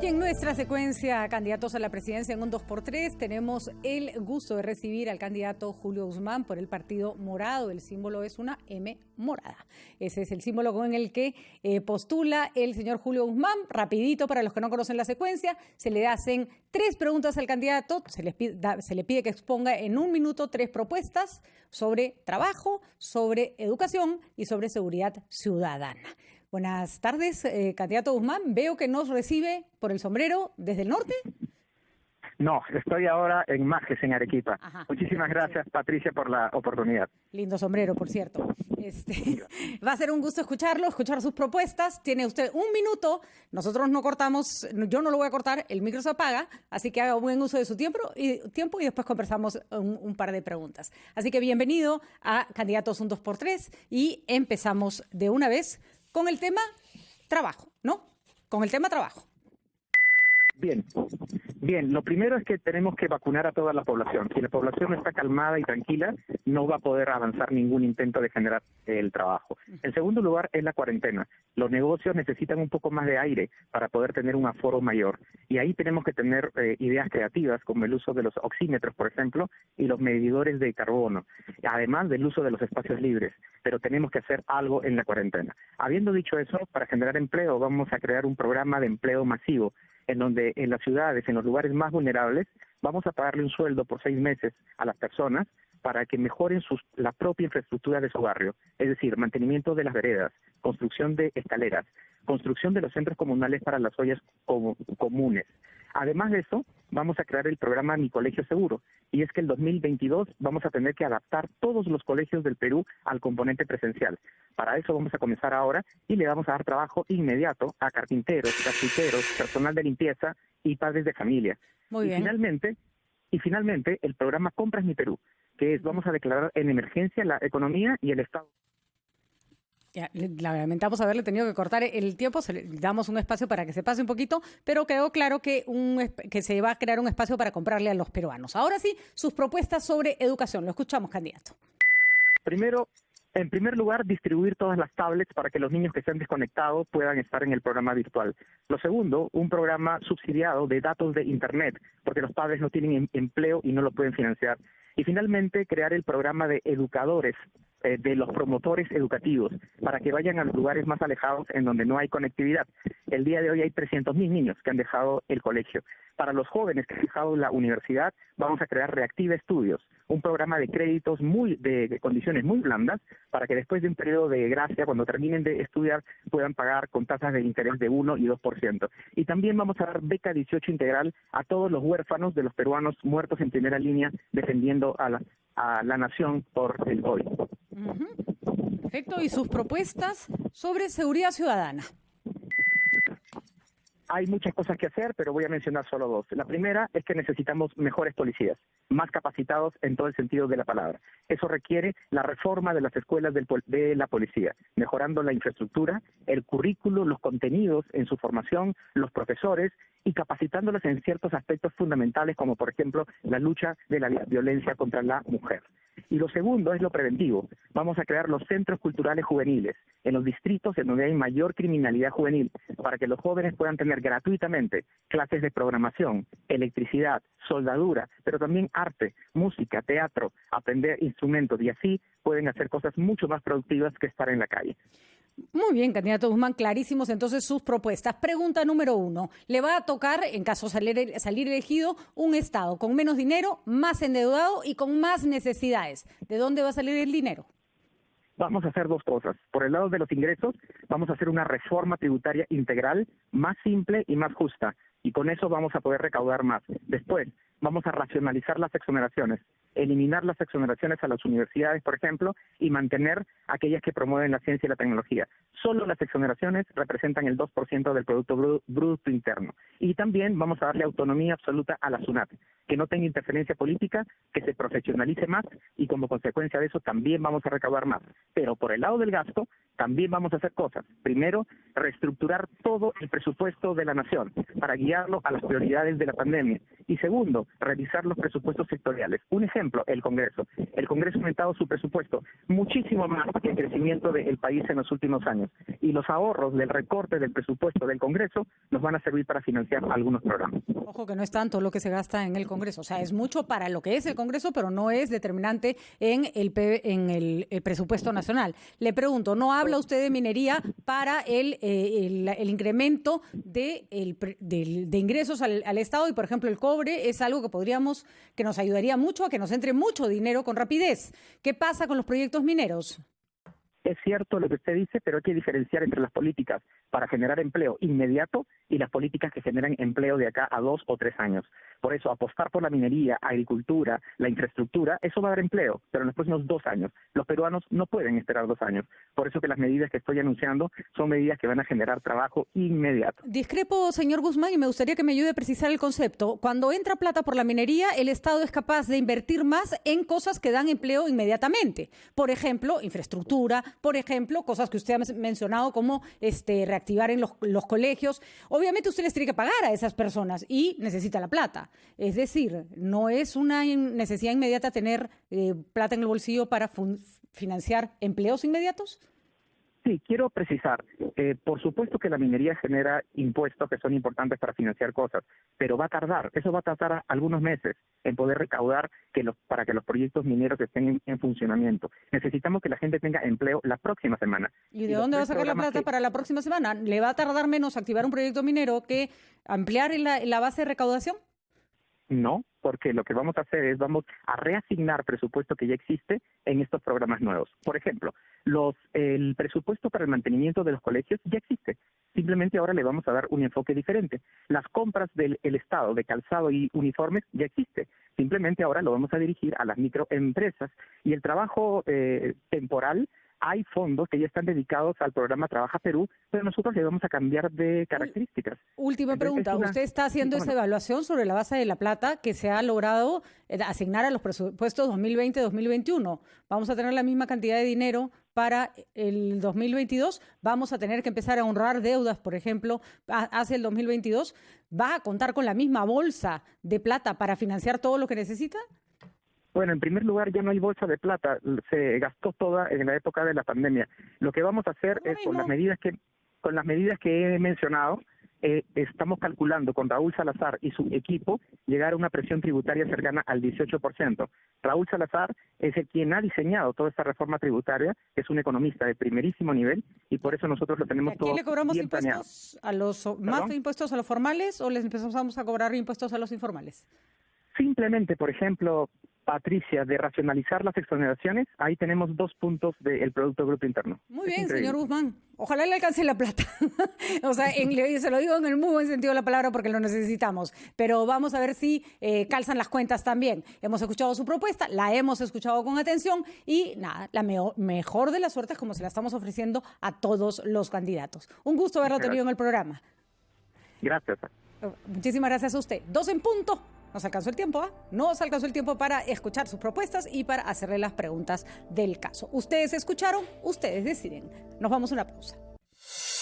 Y en nuestra secuencia candidatos a la presidencia en un 2x3 tenemos el gusto de recibir al candidato Julio Guzmán por el Partido Morado. El símbolo es una M morada. Ese es el símbolo con el que postula el señor Julio Guzmán. Rapidito, para los que no conocen la secuencia, se le hacen 3 preguntas al candidato. Se le pide que exponga en 1 minuto 3 propuestas sobre trabajo, sobre educación y sobre seguridad ciudadana. Buenas tardes, candidato Guzmán. Veo que nos recibe por el sombrero desde el norte. No, estoy ahora en Majes, en Arequipa. Ajá. Muchísimas gracias, Patricia, por la oportunidad. Lindo sombrero, por cierto. Va a ser un gusto escuchar sus propuestas. Tiene usted 1 minuto. Nosotros no cortamos, yo no lo voy a cortar, el micro se apaga, así que haga buen uso de su tiempo y después conversamos un par de preguntas. Así que bienvenido a Candidatos un 2x3 y empezamos de una vez con el tema trabajo, ¿no? Con el tema trabajo. Bien, lo primero es que tenemos que vacunar a toda la población. Si la población no está calmada y tranquila, no va a poder avanzar ningún intento de generar el trabajo. En segundo lugar, es la cuarentena. Los negocios necesitan un poco más de aire para poder tener un aforo mayor. Y ahí tenemos que tener ideas creativas, como el uso de los oxímetros, por ejemplo, y los medidores de carbono, además del uso de los espacios libres. Pero tenemos que hacer algo en la cuarentena. Habiendo dicho eso, para generar empleo, vamos a crear un programa de empleo masivo, en donde en las ciudades, en los lugares más vulnerables, vamos a pagarle un sueldo por 6 meses a las personas para que mejoren la propia infraestructura de su barrio, es decir, mantenimiento de las veredas, construcción de escaleras, construcción de los centros comunales para las ollas comunes. Además de eso, vamos a crear el programa Mi Colegio Seguro, y es que el 2022 vamos a tener que adaptar todos los colegios del Perú al componente presencial. Para eso vamos a comenzar ahora y le vamos a dar trabajo inmediato a carpinteros, gasfiteros, personal de limpieza y padres de familia. Muy bien. Y finalmente, el programa Compras Mi Perú, que es vamos a declarar en emergencia la economía y el Estado. Ya, lamentamos haberle tenido que cortar el tiempo, le damos un espacio para que se pase un poquito, pero quedó claro que se va a crear un espacio para comprarle a los peruanos. Ahora sí, sus propuestas sobre educación. Lo escuchamos, candidato. En primer lugar, distribuir todas las tablets para que los niños que estén desconectados puedan estar en el programa virtual. Lo segundo, un programa subsidiado de datos de Internet, porque los padres no tienen empleo y no lo pueden financiar. Y finalmente, crear el programa de educadores, de los promotores educativos, para que vayan a los lugares más alejados en donde no hay conectividad. El día de hoy hay 300.000 niños que han dejado el colegio. Para los jóvenes que han dejado la universidad, vamos a crear Reactiva Estudios, un programa de créditos de condiciones muy blandas, para que después de un periodo de gracia, cuando terminen de estudiar, puedan pagar con tasas de interés de 1 y 2%. Y también vamos a dar beca 18 integral a todos los huérfanos de los peruanos muertos en primera línea defendiendo a la nación por el hoy. Perfecto. ¿Y sus propuestas sobre seguridad ciudadana? Hay muchas cosas que hacer, pero voy a mencionar solo 2. La primera es que necesitamos mejores policías, más capacitados en todo el sentido de la palabra. Eso requiere la reforma de las escuelas de la policía, mejorando la infraestructura, el currículo, los contenidos en su formación, los profesores y capacitándolos en ciertos aspectos fundamentales, como por ejemplo la lucha de la violencia contra la mujer. Y lo segundo es lo preventivo. Vamos a crear los centros culturales juveniles en los distritos en donde hay mayor criminalidad juvenil, para que los jóvenes puedan tener gratuitamente clases de programación, electricidad, soldadura, pero también arte, música, teatro, aprender instrumentos, y así pueden hacer cosas mucho más productivas que estar en la calle. Muy bien, candidato Guzmán, clarísimos entonces sus propuestas. Pregunta número 1. Le va a tocar, en caso de salir elegido, un Estado con menos dinero, más endeudado y con más necesidades. ¿De dónde va a salir el dinero? Vamos a hacer 2 cosas. Por el lado de los ingresos, vamos a hacer una reforma tributaria integral más simple y más justa. Y con eso vamos a poder recaudar más. Después, vamos a racionalizar las exoneraciones, eliminar las exoneraciones a las universidades, por ejemplo, y mantener aquellas que promueven la ciencia y la tecnología. Solo las exoneraciones representan el 2% del Producto Bruto Interno. Y también vamos a darle autonomía absoluta a la SUNAT, que no tenga interferencia política, que se profesionalice más y como consecuencia de eso también vamos a recaudar más. Pero por el lado del gasto, también vamos a hacer cosas. Primero, reestructurar todo el presupuesto de la nación para guiarlo a las prioridades de la pandemia. Y segundo, revisar los presupuestos sectoriales. Un ejemplo, el Congreso. El Congreso ha aumentado su presupuesto muchísimo más que el crecimiento del país en los últimos años. Y los ahorros del recorte del presupuesto del Congreso nos van a servir para financiar algunos programas. Ojo que no es tanto lo que se gasta en el Congreso. O sea, es mucho para lo que es el Congreso, pero no es determinante en el presupuesto nacional. Le pregunto, ¿no habla usted de minería para el incremento de ingresos al Estado? Y, por ejemplo, el cobre es algo que nos ayudaría mucho a que nos entre mucho dinero con rapidez. ¿Qué pasa con los proyectos mineros? Es cierto lo que usted dice, pero hay que diferenciar entre las políticas para generar empleo inmediato y las políticas que generan empleo de acá a 2 o 3 años. Por eso, apostar por la minería, agricultura, la infraestructura, eso va a dar empleo, pero en los próximos 2 años. Los peruanos no pueden esperar 2 años. Por eso que las medidas que estoy anunciando son medidas que van a generar trabajo inmediato. Discrepo, señor Guzmán, y me gustaría que me ayude a precisar el concepto. Cuando entra plata por la minería, el Estado es capaz de invertir más en cosas que dan empleo inmediatamente. Por ejemplo, infraestructura, por ejemplo, cosas que usted ha mencionado como reactivar en los colegios. Obviamente usted les tiene que pagar a esas personas y necesita la plata. Es decir, no es una necesidad inmediata tener plata en el bolsillo para financiar empleos inmediatos. Sí, quiero precisar, por supuesto que la minería genera impuestos que son importantes para financiar cosas, pero va a tardar, eso va a tardar algunos meses en poder recaudar para que los proyectos mineros estén en funcionamiento. Necesitamos que la gente tenga empleo la próxima semana. ¿Y de dónde va a sacar la plata para la próxima semana? ¿Le va a tardar menos activar un proyecto minero que ampliar la base de recaudación? No, porque lo que vamos a hacer es vamos a reasignar presupuesto que ya existe en estos programas nuevos. Por ejemplo, el presupuesto para el mantenimiento de los colegios ya existe. Simplemente ahora le vamos a dar un enfoque diferente. Las compras del Estado de calzado y uniformes ya existe. Simplemente ahora lo vamos a dirigir a las microempresas. Y el trabajo temporal, hay fondos que ya están dedicados al programa Trabaja Perú, pero nosotros le vamos a cambiar de características. Última pregunta. ¿Usted está haciendo esa evaluación sobre la base de la plata que se ha logrado asignar a los presupuestos 2020-2021? ¿Vamos a tener la misma cantidad de dinero para el 2022? ¿Vamos a tener que empezar a honrar deudas, por ejemplo, hacia el 2022? ¿Va a contar con la misma bolsa de plata para financiar todo lo que necesita? Bueno, en primer lugar, ya no hay bolsa de plata, se gastó toda en la época de la pandemia. Lo que vamos a hacer es, con las medidas que he mencionado, estamos calculando con Raúl Salazar y su equipo llegar a una presión tributaria cercana al 18%. Raúl Salazar es quien ha diseñado toda esta reforma tributaria, que es un economista de primerísimo nivel, y por eso nosotros lo tenemos todo bien planeado. ¿A quién le cobramos impuestos? ¿Más impuestos a los formales o les empezamos a cobrar impuestos a los informales? Simplemente, por ejemplo, Patricia, de racionalizar las exoneraciones, ahí tenemos 2 puntos del Producto Bruto Interno. Muy bien, señor Guzmán. Ojalá le alcance la plata. O sea, se lo digo en el muy buen sentido de la palabra porque lo necesitamos. Pero vamos a ver si calzan las cuentas también. Hemos escuchado su propuesta, la hemos escuchado con atención y nada, la mejor de las suertes como se la estamos ofreciendo a todos los candidatos. Un gusto haberlo tenido en el programa. Gracias. Muchísimas gracias a usted. 2 en punto. Nos alcanzó el tiempo, Nos alcanzó el tiempo para escuchar sus propuestas y para hacerle las preguntas del caso. Ustedes escucharon, ustedes deciden. Nos vamos a una pausa.